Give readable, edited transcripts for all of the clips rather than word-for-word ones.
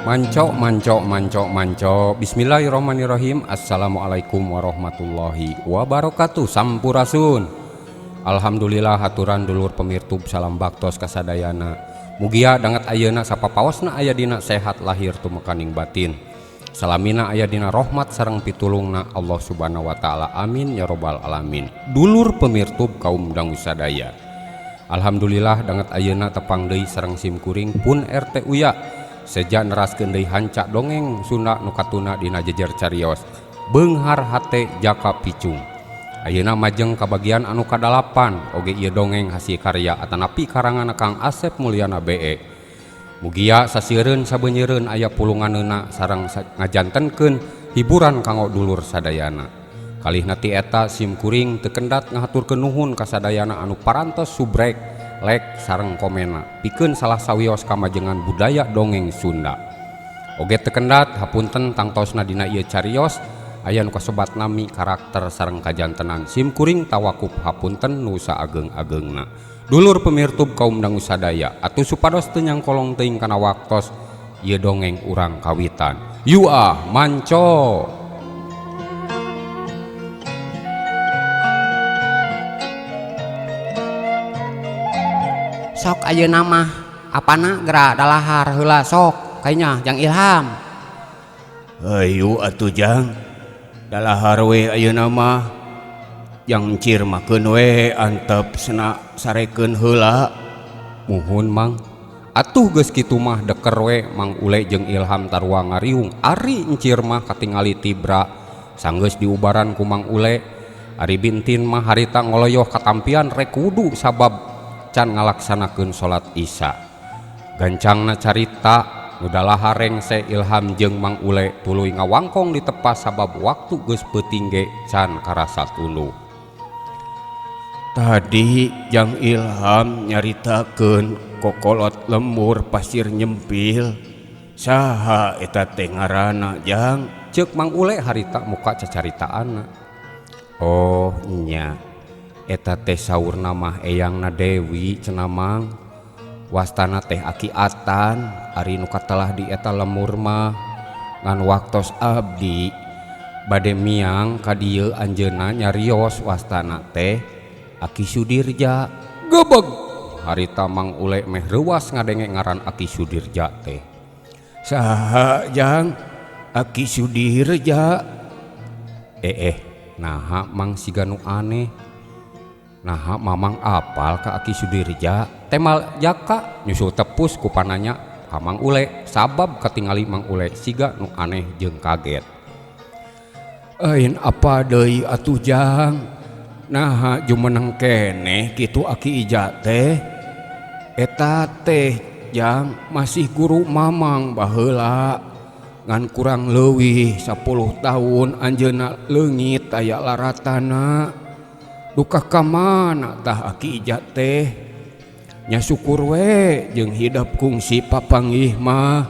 Manco. Bismillahirrahmanirrahim. Assalamualaikum warahmatullahi wabarakatuh. Sampurasun. Alhamdulillah haturan dulur pemirtub salam baktos kasadayana. Mugia danget ayeuna sapapaosna aya dina sehat lahir tumekaning batin. Salamina aya dina rahmat sareng pitulungna Allah Subhanahu wa taala. Amin ya robbal alamin. Dulur pemirtub kaum dangu sadaya. Alhamdulillah danget ayeuna tepang deui sareng simkuring pun RT Uya. Sejak neraskeun deui hancak dongeng Sunda nu katuna dina jejer carios Beunghar Hate Jaka Picung. Ayeuna majeng kabagian anu kadalapan oge ieu dongeng hasil karya atanapi karangan Kang Asep Mulyana BE. Mugia sasiereun sabeunyereun aya pulunganeuna sareng ngajantenkeun hiburan kanggo dulur sadayana. Kalihna ti eta simkuring teu kendat ngahaturkeun nuhun ka sadayana anu parantos subrek like sareng komena pikeun salah sawios kamajengan budaya dongeng Sunda. Oge teu kendat hapunten tangtosna dina ieu carios aya nu kasobat nami karakter sareng kajantenan simkuring tawakuf hapunten nu saageng-ageungna. Dulur pemirtub kaum dangu sadaya atuh supados teu nyangkolong teuing kana waktos ieu dongeng urang kawitan. Yuah manco. Sok ayeuna mah apana geura dalahar heula sok kaynya Jang Ilham. Ayo atuh Jang, dalahar we ayeuna mah Jang cir makeun we antep sena sarekeun heula. Muhun Mang. Atuh geus kitu mah deker we Mang Ule jeung Ilham tarua ngariung. Ari encir mah katingali tibra sanggeus diubaran ku Mang Ule. Ari bintin mah harita ngoloyoh katampian rek wudu sabab can ngalaksanakeun salat Isya. Gancangna carita nu dalahar rengse Ilham jeung Mang Ule tuluy ngawangkong di tepas sabab waktu geus peuting ge can karasa tuluy. Tadi Jang Ilham nyaritakeun kokolot lembur pasir nyempil. Saha eta teh ngaranna Jang? Ceuk Mang Ule harita muka cacaritaanna. Oh nya, eta teh saurna mah eyangna Dewi cenah Mang. Wastana teh Aki Atan ari nu katelah di eta lemur mah ngan waktos abdi bade miang ka dieu anjeunna nyarios wastana teh Aki Sudirja. Gebeg harita Mang Ule meh reuas ngadenge ngaran Aki Sudirja teh. Saha Jang? Aki Sudirja? Naha Mang siga nu aneh. Naha Mamang apal ka Aki Sudirja temal jaka nyusul tepus ku pananya ka Mang Ule sabab katingali Mang Ule siga nu aneh jeung kaget. Ain apa deui atuh Jang? Naha jumeneng keneh kitu Aki Ija teh? Eta teh Jang masih guru Mamang baheula ngan kurang leuwih 10 tahun anjeunna leungit aya laratana. Duka ka mana tah Aki Ija teh? Nya syukur we jeung hidep kungsi papanggih mah.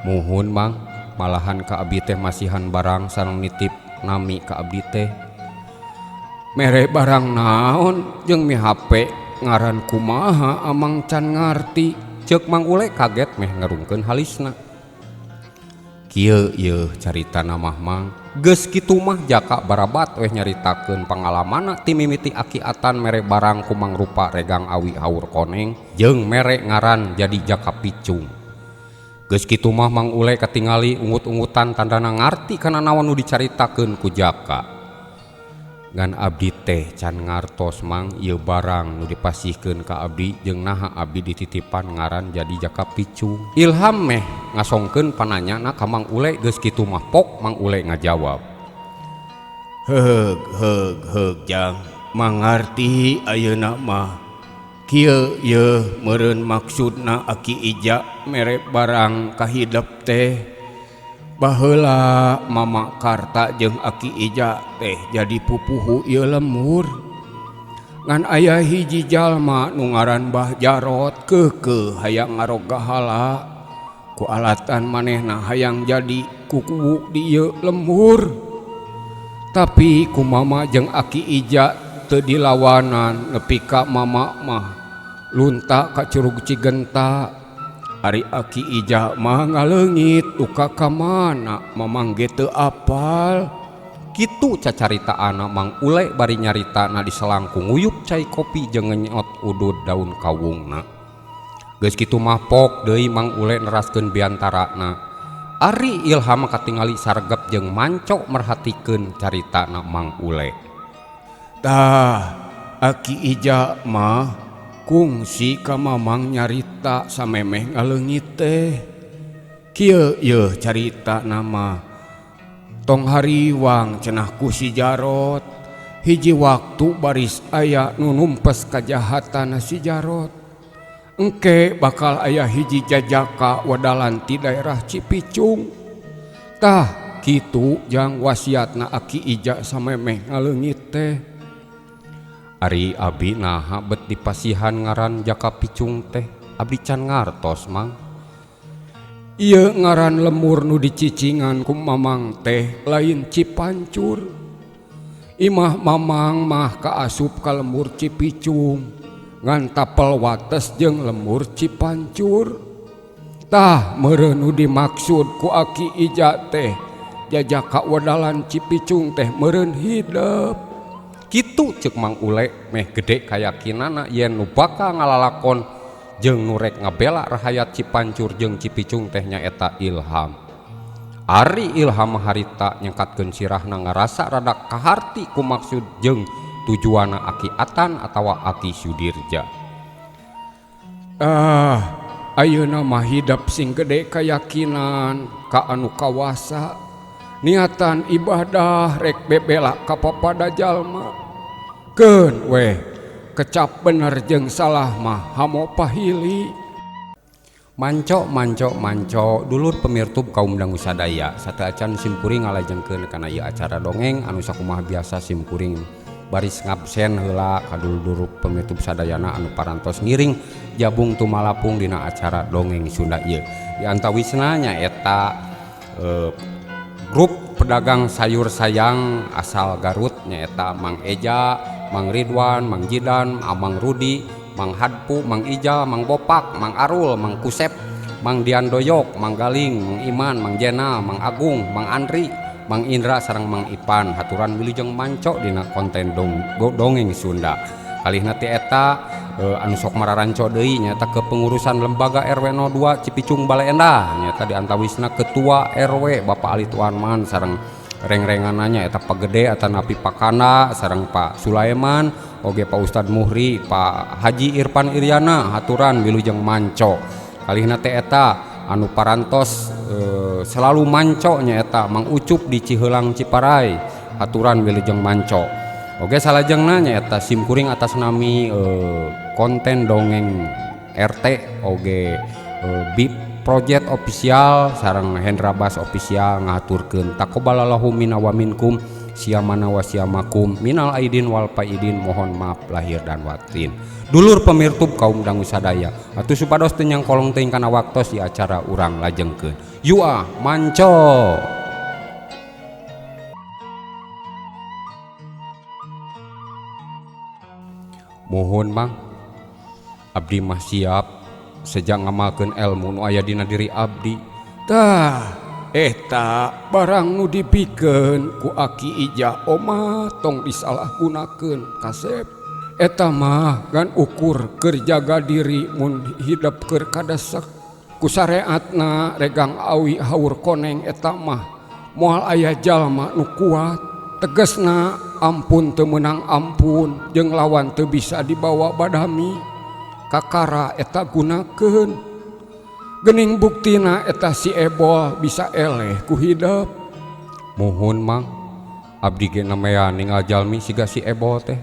Muhun Mang, malahan ka abdi teh masihan barang sareng nitip nami ka abdi teh. Mere barang naon jeung mi HP ngaran kumaha amang can ngarti. Ceuk Mang Ule kaget meh ngarungkeun halisna. Kieu yeuh caritana mah Mang. Geus kitu mah jaka barabat weh nyaritakeun pangalamanna ti mimiti Aki Atan mere barang ku mangrupa regang awi haur koneng jeung mere ngaran jadi Jaka Picung. Geus kitu mah Mang Ule katingali ungut-ungutan tandana ngarti kana naon nu dicaritakeun ku Jaka. Ngan abdi teh can ngartos Mang ieu barang nu dipasihkeun ka abdi jeung naha abdi dititipan ngaran jadi Jaka Picung. Ilham meh ngasongkeun pananyana ka Mang Ule geus kitu mah pok Mang Ule ngajawab. Heug Jang, mangarti ayeuna mah. Kieu yeuh meureun maksudna Aki Ija mere barang kahidep teh. Baheula Mama Karta jeung Aki Ija teh jadi pupuhu ieu lemur. Ngan aya hiji jalma nu ngaran Mbah Jarot keukeuh hayang ngaroga hala ku alatan manehna hayang jadi kuku di ieu lemur. Tapi ku Mama jeung Aki Ija teu dilawanan nepi ka Mama mah lunta ka Curug Cigenta Ari Aki Ija mah ngaleungit duka ka mana mamang ge teu apal. Kitu cacaritaana Mang Ule bari nyaritana di selangkung nguyup cai kopi jeung ngenyot udud daun kawungna. Geus kitu mah pok deui Mang Ule neraskeun biantarana. Ari Ilham katingali sargep jeung manco merhatikeun caritana Mang Ule. Tah Aki Ija mah kungsi ka mamang nyarita samemeh ngaleungit teh. Kieu yeuh carita nama tong hariwang cenah ku si Jarot. Hiji waktu baris aya nu numpes kajahatan si Jarot. Engke bakal aya hiji jajaka wadalan ti daerah Cipicung. Tah kitu jang wasiatna Aki Ija samemeh ngaleungit teh. Ari abdi naha bet dipasihan ngaran Jaka Picung teh, abdi can ngartos Mang. Ieu ngaran lemur nu dicicingan ku mamang teh lain Cipancur. Imah mamang mah kaasup ka lemur Cipicung ngan tapel wates jeung lemur Cipancur. Tah meureun nu dimaksud ku Aki Ija teh jajaka wadalan Cipicung teh meureun hidep. Kitu ceuk Mang Ule meh gede kayakinana yen nu bakal ngalalakon jeung nu rek ngabela rahayat Cipancur jeung Cipicung teh nyaeta Ilham. Ari Ilham harita nyangkatkeun sirahna ngarasa rada kaharti ku maksud jeung tujuanna Aki Atan atawa Aki Sudirja. Ayeuna mah hidep sing gede kayakinan ka anu kawasa. Niatan ibadah rek bebela ka papada jalma. Keun weh kecap bener jeung salah mah hamo pahili. Manco dulur pemirtub kaum dangu sadaya sateuacan simkuring ngalajengkeun kana ieu acara dongeng anu sakumaha biasa simkuring baris ngabsen heula ka dulur pemirtub sadayana anu parantos ngiring jabung tumalapung dina acara dongeng Sunda ieu. Di antawisna nyaeta grup pedagang sayur sayang asal Garut nyaeta Mang Eja, Mang Ridwan, Mang Jidan, Mang Rudi, Mang Hadpu, Mang Ija, Mang Bopak, Mang Arul, Mang Kusep, Mang Dian Doyok, Mang Galing, Mang Iman, Mang Jena, Mang Agung, Mang Andri, Mang Indra sareng Mang Ipan haturan wilujeng manco dina konten dongeng Sunda. Kalihna ti eta anu sok mararanco deui nyaeta kepengurusan lembaga RW 02 Cipicung Bale Endah nyaeta di antawisna ketua RW Bapak Ali Tuanman sareng reng-rengananya eta Pak Gede atanapi Pak Kana sareng Pak Sulaiman oge Pak Ustad Muhri Pak Haji Irfan Iryana haturan wilujeng manco. Kalihna teh eta anu parantos selalu manco nyaeta Mang Ucup di Ciheulang Ciparai haturan wilujeng manco. Oge salajengna nyaeta simkuring atas nami konten dongeng RT oge BIP Project Official sareng Hendra Bas Official ngaturkeun taqabbalallahu minna wa minkum siamana wa siamakum minal aidin wal faidin mohon maaf lahir dan batin. Dulur pemirtub kaum dangu sadaya atuh supados teu nyang kolong teuing kana waktos di acara urang lajengkeun. Yua manco. Mohon Mang abdi mah siap sejak ngamalkeun ilmu nu aya dina diri abdi. Tah eta barang nu dipikeun ku Aki Ija oma tong disalahgunakeun kasep. Eta mah gan ukur keur jaga diri mun hidep keur kadesek. Ku syariatna regang awi haur koneng eta mah moal aya jalma nu kuat. Tegasna ampun teu meunang ampun jeung lawan teu bisa dibawa badami. Kakara eta gunakeun. Geuning buktina eta si Ebol bisa eleh ku hidep. Mohon Mang abdi ge namaya ningal jalmi siga si Ebol teh.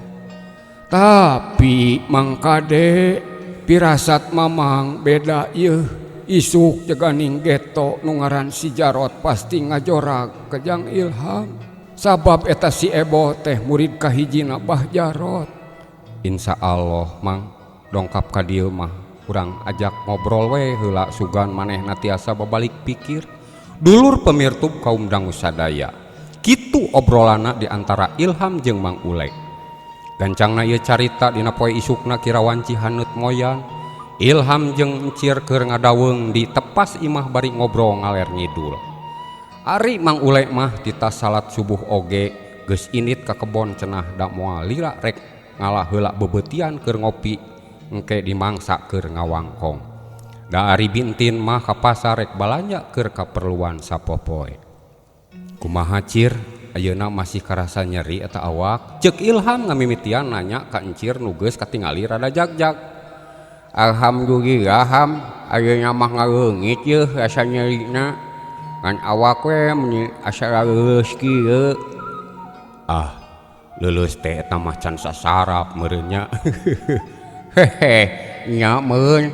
Tapi Mang Kade pirasat mamang beda ieu. Isuk jaganing geto nu ngaran si Jarot pasti ngajorag ke Jang Ilham. Sabab eta si Ebo teh murid kahijina Bah Jarot. Insya Allah Mang dongkap ka dieu mah urang ajak ngobrol we heula sugan manehna tiasa babalik pikir. Dulur pemirtub kaum dangu sadaya kitu obrolana di antara Ilham jeung Mang Ule. Gancangna ieu carita dina poe isukna kirawan Cihaneut Moyan. Ilham jeung Encir keur ngadaweng di tepas imah bari ngobrol ngaler ngidul. Ari Mang Ule mah di tas salat subuh oge geus init ka kebon cenah da moal lila rek ngalah heula bebetian keur ngopi engke dimangsa keur ngawangkong. Da ari bintin mah ka pasar rek balanja keur kaperluan sapopoe. Kumaha Cir, ayeuna masih karasa nyeri eta awak? Ceuk Ilham ngamimitian nanya ka Encir nu geus katingali rada jagjag. Alhamdulillah Ham, ayeuna mah ngaleungit yeuh rasa nyerina. Ngan awak we mun asa leuleus kieu. Ah, leuleus teh eta mah can sasarap meureun nya. Hehe, nya meun.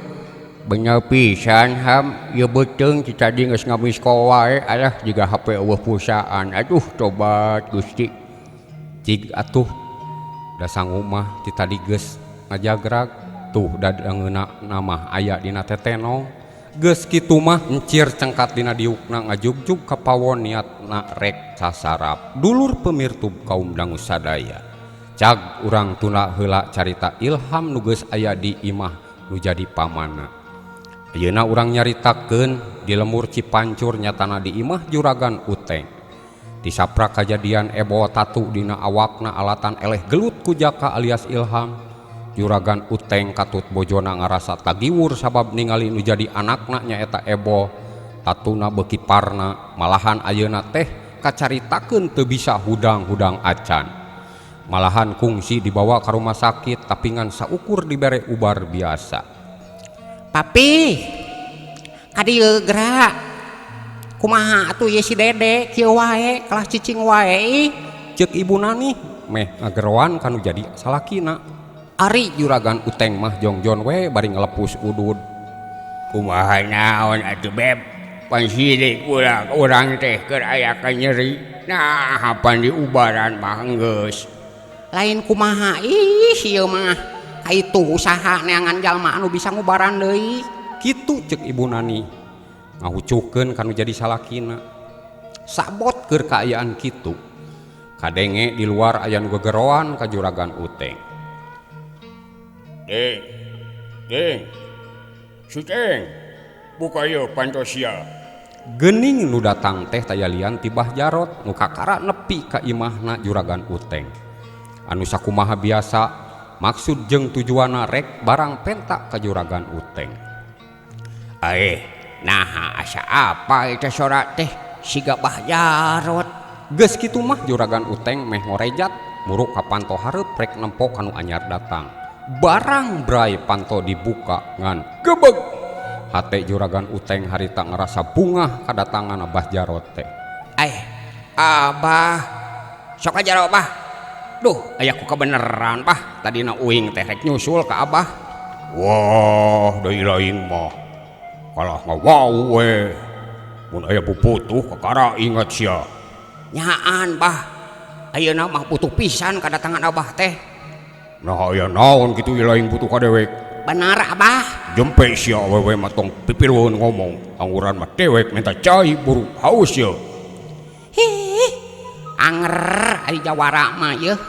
Bener pisan Ham, ieu beuteung ti tadi geus ngamisko wae, alah jiga HP eueuh pulsaan. Aduh tobat Gusti. Cig atuh da sanggup mah ti tadi geus ngajagrag. Tuh dadangeuna nama aya dina tetenong. Geus kitu mah Encir cengkat dina diukna ngajugjug ka pawon niatna rek sasarap. Dulur pemirtub kaum dangu sadaya, cag urang tuna heula carita Ilham nu geus aya di imah nu jadi pamanna. Ayeuna urang nyaritakeun di lemur Cipancur nyatana di imah Juragan Uteng. Disaprak kajadian ebo tatu dina awakna alatan eleh gelut ku Jaka alias Ilham. Juragan Uteng katut bojona ngarasa tagiwur sabab ningali nu jadi anakna nyaeta ebo. Tatuna beuki parna, malahan ayeuna teh kacaritakeun teu bisa hudang-hudang acan. Malahan kungsi dibawa ka rumah sakit tapi ngan saukur dibere ubar biasa. Papi, kadieu gerak. Kumaha atuh ye si Dede kieu wae kelas cicing wae. Ceuk ibuna nih meh ngageroan kanu jadi salakina. Ari Juragan Uteng mah jongjon we bari ngelepus udud. Kumaha naon atuh beb? Pan sidik urang teh keur aya ka nyeri. Nah, hapan diubaran mah geus. Lain kumaha ih ieu mah. Kaitu usaha neangan jalma anu bisa ngubaran deui. Kitu ceuk ibu nani ngahucukeun kanu jadi salakina. Sabot keur kaayaan kitu kadenge di luar aya nu gegeroan ka Juragan Uteng. Deng, Suteng, buka yeuh pantosia. Geuning nu datang teh tayalian ti Bah Jarot nu kakara nepi ka imahna Juragan Uteng. Anu sakumaha biasa, maksud jeung tujuanna rek barang penta ka Juragan Uteng. Nah asa apa eta sora teh siga Bah Jarot. Geus kitu mah Juragan Uteng meh ngorejat muruk ka panto hareup rek nempo kanu anyar datang. Barang bray panto dibuka ngan gebeg. Hate Juragan Uteng harita ngerasa bungah kadatangan Abah Jarot teh. Abah, sok aja Abah. Duh, aya ku kebeneran Bah. Tadina uing teh rek nyusul ka Abah. Wah, deui laing mah kalah ngawau we. Mun aya puputuh kakara ingat sia. Nyaan Bah. Ayeuna mah butuh pisan kadatangan Abah teh. Nah aya naon kitu laing butuh ka dewek. Benar Abah. Jempe sia awewe mah tong pipilweun ngomong. Angguran mah dewek minta cai buru haus ya. Hih. Anger ari jawara mah yeuh.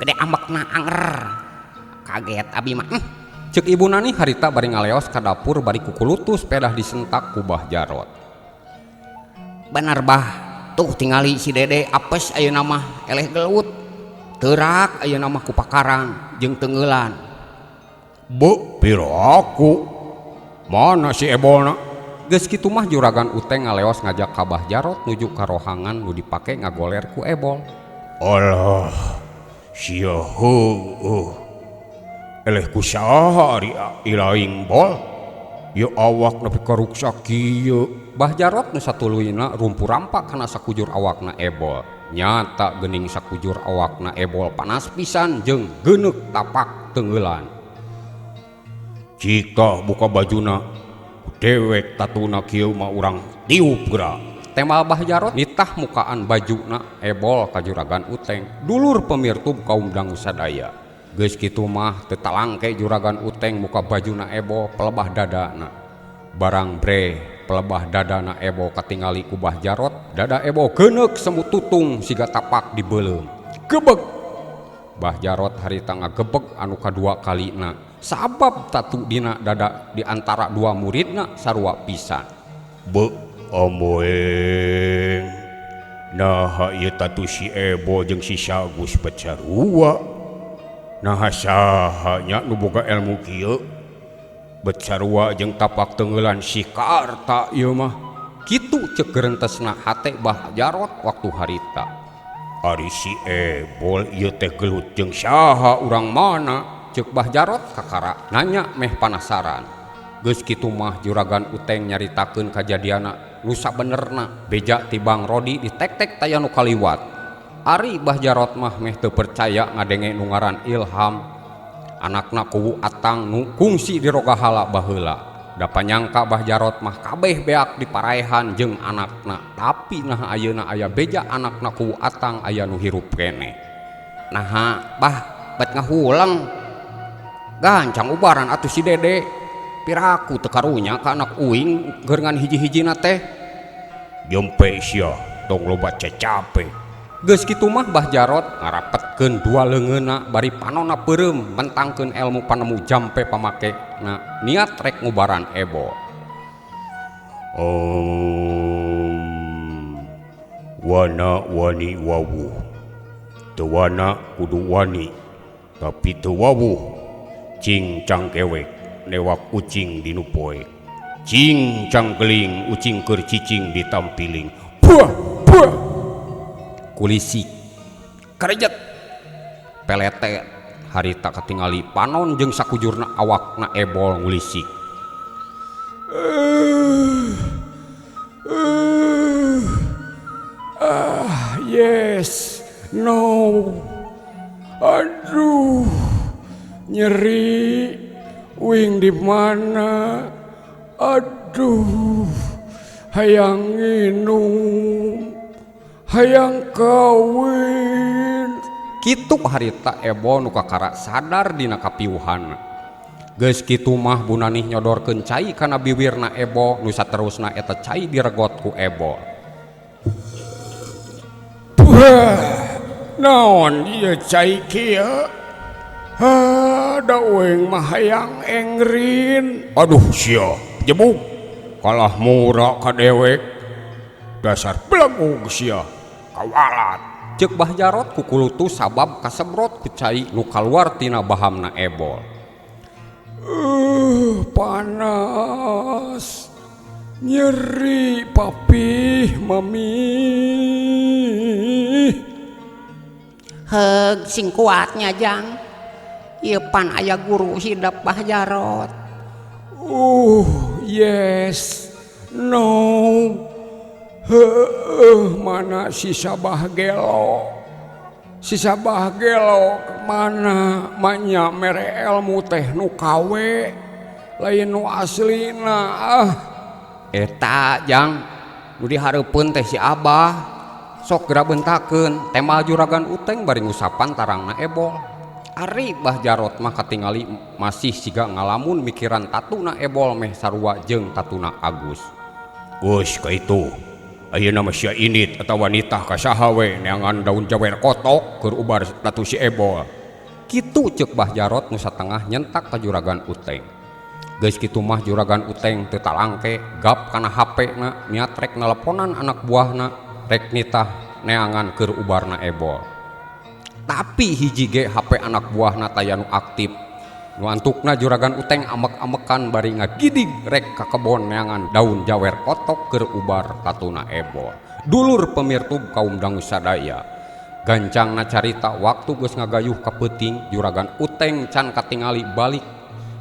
Gede ambekna anger. Kaget abi mah. Ceuk ibu nani harita bari ngaleos ka dapur bari kukulutus pedah disentak ku Bah Jarot. Benar Bah. Tuh tingali si Dede apes ayeuna mah eleh gelut. Terak ayeuna mah ku pakaran jeung tengeulan. Be, piro aku? Mana si ebolna? Geus kitu mah Juragan Uteng ngaleos ngajak ka Bah Jarot nuju ka rohangan nu dipake ngagoler ku ebol. Alah, sia heueuh. Eleh kusaha ari ilaing bol? Ya awak nepi ka ruksak kieu. Bah Jarot nu satuluyna rumpu rampak kana sakujur awakna ebol. Nyata geuning sakujur awakna ebol panas pisan jeung geuneuk tapak tengeulan. Jika buka bajuna dewek tatuna kieu mah urang tiup geura. Temal Bah Jarot nitah mukaan bajuna ebol ka Juragan Uteng. Dulur pemirtub kaum dangu sadaya. Geus kitu mah teu talangke Juragan Uteng muka bajuna ebol pelebah dadana. Barang bre pelebah dadana ebo katingali ku Bah Jarot, dada ebo geuneuk semut tutung siga tapak dibeuleum. Gebeg. Bah Jarot harita ngagebeg anu kadua kalina sabab tatu dina dada di antara dua muridna sarua pisan. Be amoeng nah ieu tatu si Ebo jeung si Sagus becarua. Nah saha nya nu boga ilmu kieu becarua jeung tapak tenggelan si Karta ieu mah. Kitu ceuk gerentesna hate Bah Jarot waktu harita. Ari si Ebol ieu teh gelut jeung saha urang mana? Ceuk Bah Jarot kakara nanya meh panasaran. Geus kitu mah juragan Uteng nyaritakeun kajadianna nu sabenerna beja ti Bang Rodi ditek-tek taya nu kaliwat. Ari Bah Jarot mah meh teu percaya ngadenge nu ngaran Ilham anakna kuwu Atang nu kungsi di Rogahala baheula. Da panyangka Bah Jarot mah kabeh beak diparaehan jeung anakna, tapi nah ayeuna aya beja anakna kuwu Atang aya nu hirup kene. Naha Bah bet ngahulang gancang ubaran atuh si Dede. Piraku teu karunya ka anak uing keur ngan hiji-hijina teh. Jempe sia tong loba cecape. Geus kitu mah Bah Jarot ngarapetkeun dua leungeunna bari panonna peureum mentangkeun elmu panemu jampe pamakena niat rek ngubaran Ebo. Wana wani wawuh. Teu wana kudu wani, tapi teu wawuh. Cing cangkewek lewak ucing dinu poe. Cing cangkeling ucing keur cicing ditampiling. Buah buah. Kulisik karejet pelete harita katingali panon jeung sakujurna awakna Ebol ngulisik. Yes, no, aduh, nyeri, wing di mana, aduh, hayang nginum, hayang kawin. Kitu harita Ebo nu kakara sadar dina kapiuhanna. Geus kitu mah bunanih nyodorkeun cai kana bibirna Ebo nu saterusna eta cai diregot ku Ebo. Naon ieu cai kieu? Da weng mah hayang engrin. Aduh sia, jebuk. Kalah murah ka dewek. Dasar belagu sia, kawalat. Ceuk Bah Jarot ku kulutu sabab kasebrot ku cai nu kaluar tina bahamna Ebol. Panas. Nyeri papih mami. Heug sing kuatnya Jang. Ieu pan aya guru hidap Bah Jarot. Yes. No. Mana si Sabah Gelo? Si Sabah Gelo kemana? Manya mere ilmu teh nu kawe lain nu aslina. Eta Jang nu dihareupeun teh si Abah. Sok geura beuntakeun tema juragan Uteng bari ngusapan tarangna Ebol. Ari Bah Jarot mah katingali masih siga ngalamun mikiran tatuna Ebol meh sarua jeung tatuna Agus. Geus ka itu. Ayeuna mah sia init atawa wanita ka saha we neangan daun jawer kotok keur ubar tatu si Ebol. Kitu ceuk Bah Jarot nu satengah nyentak ka juragan Uteng. Geus kitu mah juragan Uteng teu talangke gap kana HP-na niat rek neleponan anak buahna rek nitah neangan keur ubarna Ebol. Tapi hiji ge HP anak buahna taya nu aktif. Nu antukna juragan Uteng amek-amekan bari ngagidig rek ka kebon neangan daun jawer kotok keur ubar tatuna Ebol. Dulur pemirtub kaum dangu sadaya. Gancangna carita waktu geus ngagayuh ka peuting juragan Uteng can katingali balik.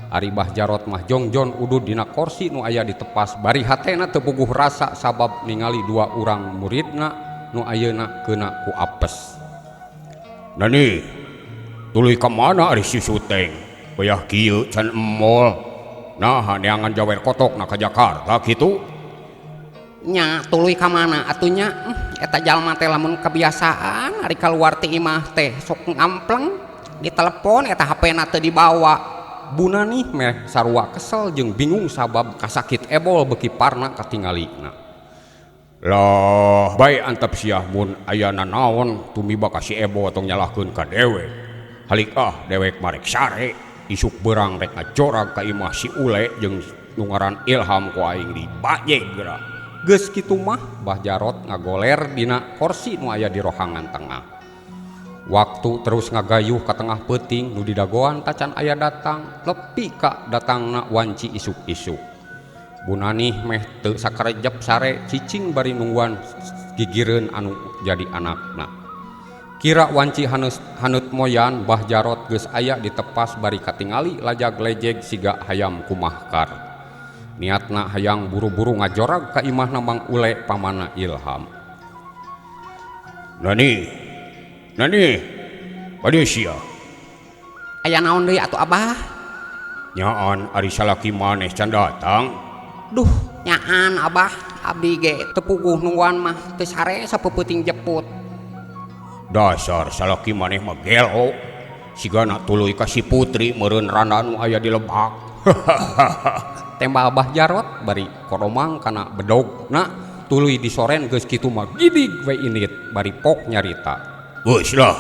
Ari Bah Jarot mah jongjon udud dina kursi nu aya di tepas bari hatena teu puguh rasa sabab ningali dua urang muridna nu ayeuna keuna ku apes. Nani, tuluy ka mana ari si Suteng? Bayah kieu can emol. Nah, neangan jawer kotok na ka Jakarta kitu. Nya tuluy ka mana atunya? Eta jalma teh lamun kebiasaan ari kaluar ti imah teh sok ngampleng ditelepon eta HP-na teu dibawa. Bunanih meh sarua kesel jeung bingung sabab kasakit Ebol beuki parna katingalina. Lah, bae antep sia mun aya nanaon tumiba ka si Ebo tong nyalahkeun ka dewek. Halik dewek marek sare. isuk berang rek ngajorag ka imah si Ule jeung nu ngaran Ilham ku aing di bajeg geura. Geus kitu mah Mbah Jarot ngagoler dina kursi nu aya di rohangan tengah. Waktu terus ngagayuh ka tengah peuting nu didagoan tacan aya datang, lepi ka datangna wanci isuk-isuk. Bunanih meh teu sakarejep sare cicing bari nungguan gigireun anu jadi anakna. Kira wanci haneut moyan Mbah Jarot geus aya ditepas bari katingali lajag-lejeg siga hayam kumahkar. Niatna hayang buru-buru ngajorag ka imahna Mang Ule pamanna Ilham. Nani, bade sia. Aya naon deui atuh Abah? Nyaan ari salaki maneh can datang. Duh, nyaan Abah, abdi ge teu puguh nungguan mah teu sare sapeuting jeput. Dasar salaki maneh mah gelo. Sigana tuluy ka si putri meureun randa nu aya di Lebak. Tembak Mbah Jarot bari koromang kana bedogna tuluy disoren geus kitu mah gidig we init bari pok nyarita. Geus lah.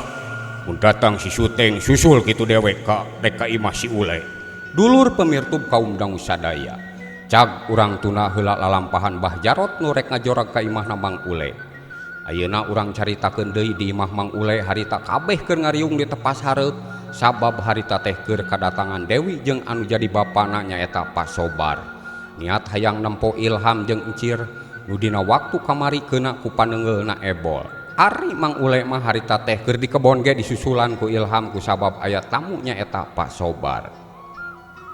Mun datang si Suteng susul kitu dewek ka rek ka imah si Ule. Dulur pemirtub kaum dangu sadaya. Cag urang tuna heula lalampahan Mbah Jarot nu rek ngajorag ka imahna Mang Ule. Ayeuna urang caritakeun deui di imah Mang Ule harita kabeh keur ngariung di tepas hareup sabab harita teh keur kadatangan Dewi jeung anu jadi bapana nyaeta Pak Sobar. Niat hayang nempo Ilham jeung Encir nu dina waktu kamari keuna ku paneungeulna ebol. Ari Mang Ule mah harita teh keur di kebon ge disusulan ku Ilham ku sabab aya tamu nyaeta Pak Sobar.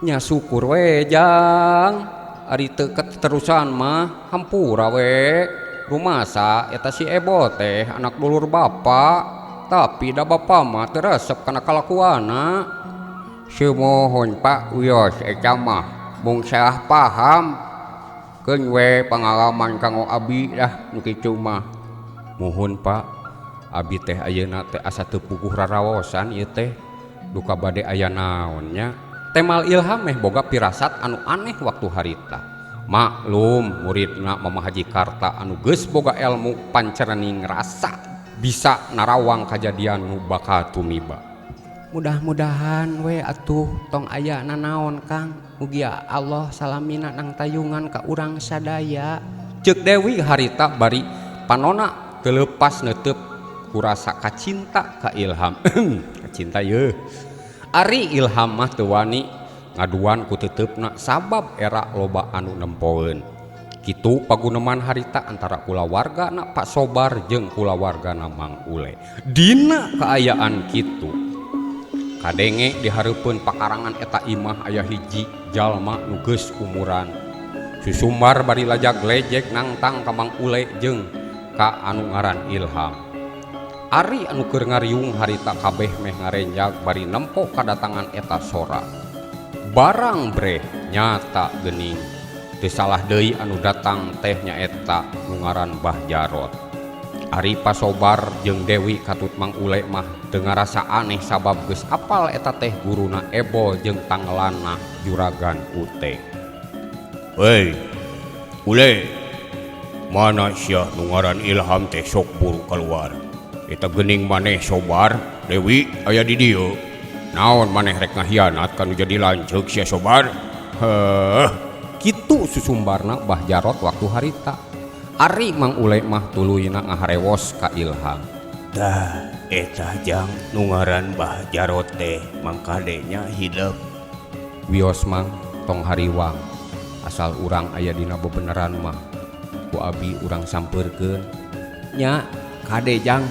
Nya syukur we jang. Ari teu keterusan mah hampura we. Rumasa eta si Ebol teh anak dulur bapa. Tapi da bapa mah teu resep kana kalakuanna. Sumohon Pak wios eta mah mung salah paham. Keun we pangalaman kanggo abi dah nu kitu mah. Mohon Pak, abi teh ayeuna teh asa teu puguh raraosan ieu teh. Duka bade aya naonnya. Temal Ilham meh boga pirasat anu aneh waktu harita. Maklum muridna Mama Haji Karta anu geus boga ilmu pancerening rasa bisa narawang kajadian nu bakal tumiba. Mudah-mudahan we atuh tong aya nanaon Kang. Mugi Allah salamina nang tayungan ka urang sadaya. Ceuk Dewi harita bari panona teu leupas neuteup ku rasa kacinta ka Ilham. Kacinta yeuh. Ari Ilham mah teu wani ngaduan ku teuteupna sabab era loba anu nempoeun. Kitu paguneman harita antara kulawargana Pak Sobar jeung kulawargana Mang Ule. Dina kaayaan kitu kadenge dihareupeun pakarangan eta imah aya hiji jalma nu geus umuran. Susumbar bari lajag-lejeg nangtang ka Mang Ule jeung ka anu ngaran Ilham. Ari anu keur ngariung harita kabeh meh ngarenjag bari nempo kadatangan eta sora. Barang bre nyata geuning. Teu salah deui anu datang teh nyaeta nu ngaran Mbah Jarot. Ari Pak Sobar jeung Dewi katut Mang Ule mah teu ngarasa aneh sabab geus apal eta teh guruna Ebol jeung tanggelanna Juragan Ute. Hei, Ule, mana sia nu ngaran Ilham teh sok buru keluar. Eta geuning maneh Sobar, Dewi aya di dieu. Naon maneh rek ngahianat kanu jadi lanceuk sia Sobar? Heuh. Kitu susumbarna Mbah Jarot waktu harita. Ari Mang Ule mah tuluyna ngaharewos ka Ilham. Dah, eta jang nu ngaran Mbah Jarot teh mangkadenya hidup. Wios mang tong hariwang. Asal urang aya dina bebeneran mah ku abi urang sampeurkeun. Nya, kade jang.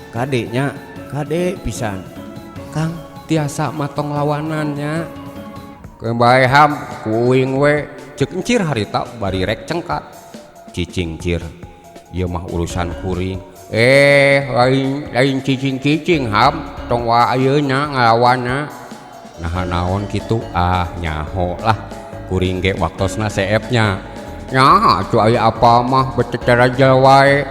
Kade nya, kade pisan. Kang, tiasa matong lawanannya. Kebae ham kuing we. Ceuk Encir harita bari rek cengkat. Cicing Cir, ieu mah urusan kuring. Lain cicing-cicing ham. Tong wa ayeuna ngalawanna. Nah naon kitu nyaho lah. Kuring ge waktosna seepnya. Nyaha tu aya apa mah betetera wae.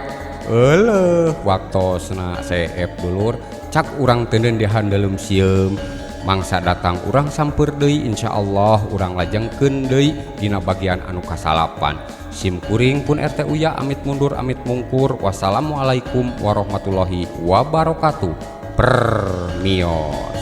Euleuh waktosna seep dulur. Cak urang teuneun dihandeuleum sieum. Mangsa datang urang sampeur deui insyaallah urang lajengkeun deui dina bagian anu kasalapan. Sim kuring pun RT Uya amit mundur amit mungkur. Wassalamualaikum warahmatullahi wabarakatuh. Permios.